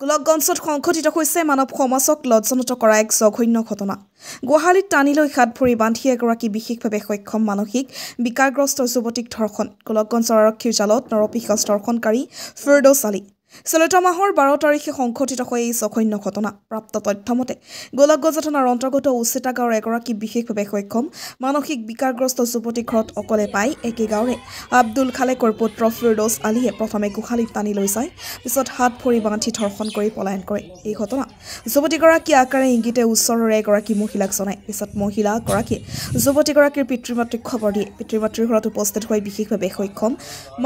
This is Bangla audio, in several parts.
গোলকগঞ্জত সংঘটিত হৈছে মানৱ সমাজক লজ্জানত কৰা এক জঘন্য ঘটনা। গুৱাহাটীত টানি লৈ হাত ভৰি বান্ধি এগৰাকী বিশেষভাৱে সক্ষম মানসিক বিকাৰগ্ৰস্ত যুৱতীক ধৰ্ষণ। গোলকগঞ্জৰ আৰক্ষীৰ জালত নৰপিশাচ ধৰ্ষণকাৰী ফিৰদৌছ আলী। চলিত মাহৰ 12 তাৰিখে সংঘটিত হয় এই জঘন্য ঘটনা। প্ৰাপ্ত তথ্যমতে গোলকগঞ্জ থানাৰ অন্তৰ্গত উচিতা গাঁৱৰ এগৰাকী বিশেষভাৱে সক্ষম মানসিক বিকাৰগ্ৰস্ত যুৱতীক ঘৰত অকলে পাই একে গাঁৱৰে আব্দুল খালেকৰ পুত্ৰ ফিৰদৌছ আলীয়ে প্ৰথমে গোহালিত টানি লৈ যায়, পিছত হাত ভৰি বান্ধি ধৰ্ষণ কৰি পলায়ন কৰে। এই ঘটনা যুৱতীগৰাকী আকাৰে ইংগিতে ওচৰৰে এগৰাকী মহিলাক জনায়। পিছত মহিলাগৰাকীয়ে যুৱতীগৰাকীৰ পিতৃ মাতৃক খবৰ দিয়ে। পিতৃ মাতৃৰ ঘৰত উপস্থিত হৈ বিশেষভাৱে সক্ষম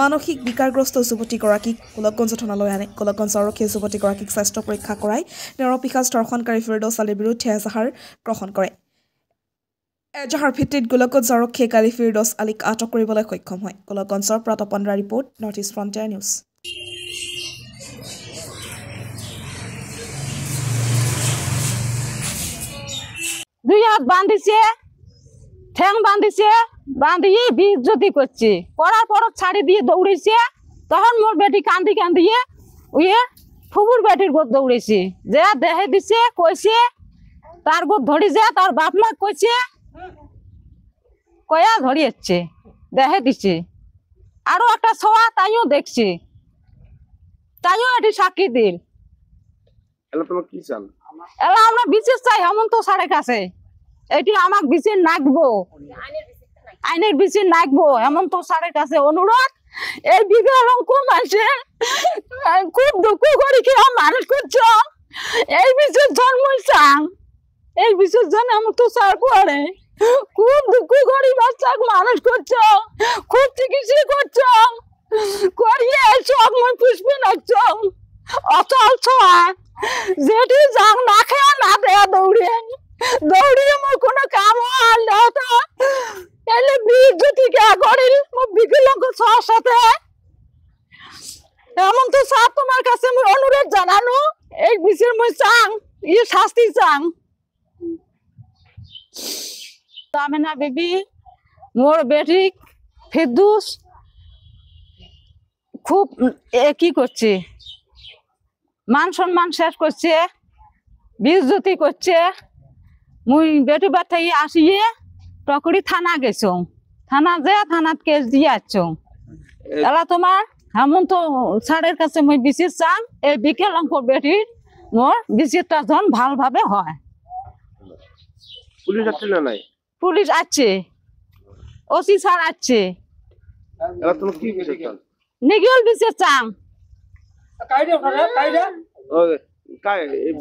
মানসিক বিকাৰগ্ৰস্ত যুৱতীগৰাকীক গোলকগঞ্জ থানালৈ আনে। গোলকগঞ্জ আৰক্ষীয়ে যুৱতীগৰাকীক স্বাস্থ্য পৰীক্ষা কৰাই নৰপিশাচ ধৰ্ষণকাৰী ফিৰদৌছ আলীৰ বিৰুদ্ধে এজাহাৰ গ্ৰহণ কৰে। এজাহাৰ ভিত্তিত গোলকগঞ্জ আৰক্ষীয়ে কালি ফিৰদৌছ আলীক আটক কৰিবলৈ সক্ষম হয়। গোলকগঞ্জৰ পৰা তপনৰা ৰিপৰ্ট, নৰ্থ ইষ্ট ফ্ৰণ্টিয়াৰ নিউজ। দুই হাত বান্ধিছে, ঠ্যাং বান্ধিছে, বান্ধিয়ে বিজ্জতি করছে। করার পর ছাড়ি দিয়ে দৌড়েছে। তখন মোর বেটি কান্দি কান্দিয়ে উয়ে ফুবুর বেটির গোদ দৌড়েছে। যে দেহে দিছে কইছে, তার গোদ ধরিছে, তার বাপ মা কইছে, কয়া ধরিয়েছে, দেহে দিছে। আরো একটা ছোয়া তাইও দেখছে, তাইও এটি সাক্ষী দিল। এলা আমরা বিশেষ চাই হেমন্ত স্যারের কাছে, এটি আমাকে বিশেষ নাকবো, আইনের বিশেষ নাকবো হেমন্ত স্যারের কাছে অনুরোধ। এই বিকলাঙ্গ মানুষের খুব দুঃখ করি কি মানুষ করছো, এই বিশেষ জন্ম চান, এই বিশেষ জন হেমন্ত স্যার করে খুব দুঃখ করি বাচ্চাক মানুষ করছো, খুব চিকিৎসা করছো, করিয়ে সব মই পুষ্পে নাকছো অচল ছোয়া যেটি যাক না খেয়া না দেয়া দৌড়িয়ে মোর কোনো কাম হল না। এলে বিজ্জতি কে করিল মোর বিকলাঙ্গ ছোয়ার সাথে। এমন তো স্যার তোমার কাছে মোর অনুরোধ জানানো, এই বিষয় মই চাং ই শাস্তি চাং। তামেনা বেবি মোর বেটি ফিরদৌস খুব কি করছে, মান সম্মান শেষ করছে, বিজ্জতি করছে। মুই বেটি বাঠাই আসিয়ে টকরি থানা গেছো, থানা যে থানাত কেস দিয়ে আসছো। এলা তোমার হেমন্ত স্যারের কাছে মুই বিশেষ চাং, এই বিকলাঙ্গ বেটির মোর বিশেষটা জন ভালোভাবে হয়। পুলিশ আসছে না? নাই, পুলিশ আসছে, ওসি স্যার আসছে। নিগিল বিশেষ চাং।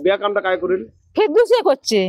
বিয়া কামটা কাই করিল? ফিরদৌসে করছে।